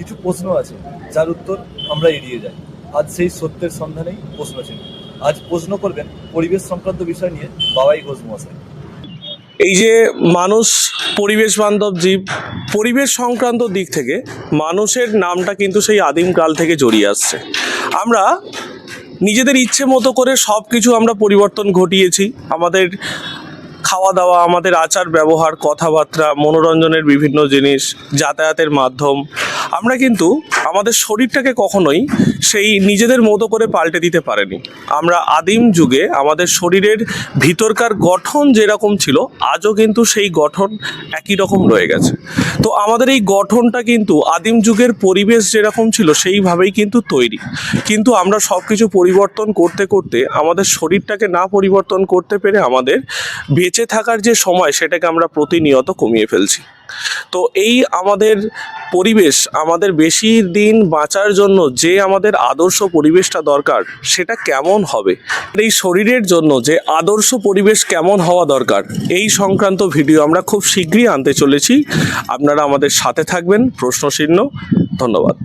কিছু প্রশ্ন আছে যার উত্তর আমরা এড়িয়ে যাই। আজ সেই সত্যের সন্ধানেই প্রশ্ন ছিল। আজ প্রশ্ন করবেন পরিবেশ সংক্রান্ত বিষয় নিয়ে বাবাই ঘোষ মহাশয়। এই যে মানুষ পরিবেশ বান্ধব জীব, পরিবেশ সংক্রান্ত দিক থেকে মানুষের নামটা কিন্তু সেই আদিমকাল থেকে জড়িয়ে আসছে। আমরা নিজেদের ইচ্ছে মতো করে সব কিছু আমরা পরিবর্তন ঘটিয়েছি। আমাদের খাওয়া দাওয়া, আমাদের আচার ব্যবহার, কথাবার্তা, মনোরঞ্জনের বিভিন্ন জিনিস, যাতায়াতের মাধ্যম, আমরা কিন্তু আমাদের শরীরটাকে কখনোই সেই নিজেদের মতো করে পাল্টে দিতে পারিনি। আমরা আদিম যুগে আমাদের শরীরের ভিতরকার গঠন যেরকম ছিল, আজও কিন্তু সেই গঠন একই রকম রয়ে গেছে। তো আমাদের এই গঠনটা কিন্তু আদিম যুগের পরিবেশ যেরকম ছিল সেইভাবেই কিন্তু তৈরি। কিন্তু আমরা সব কিছু পরিবর্তন করতে করতে আমাদের শরীরটাকে না পরিবর্তন করতে পেরে আমাদের বেঁচে থাকার যে সময় সেটাকে আমরা প্রতিনিয়ত কমিয়ে ফেলছি। তো এই আমাদের পরিবেশ, আমাদের বেশি দিন বাঁচার জন্য যে আমাদের আদর্শ পরিবেশটা দরকার সেটা কেমন হবে, এই শরীরের জন্য যে আদর্শ পরিবেশ কেমন হওয়া দরকার, এই সংক্রান্ত ভিডিও আমরা খুব শীঘ্রই আনতে চলেছি। আপনারা আমাদের সাথে থাকবেন। প্রশ্নচিহ্ন। ধন্যবাদ।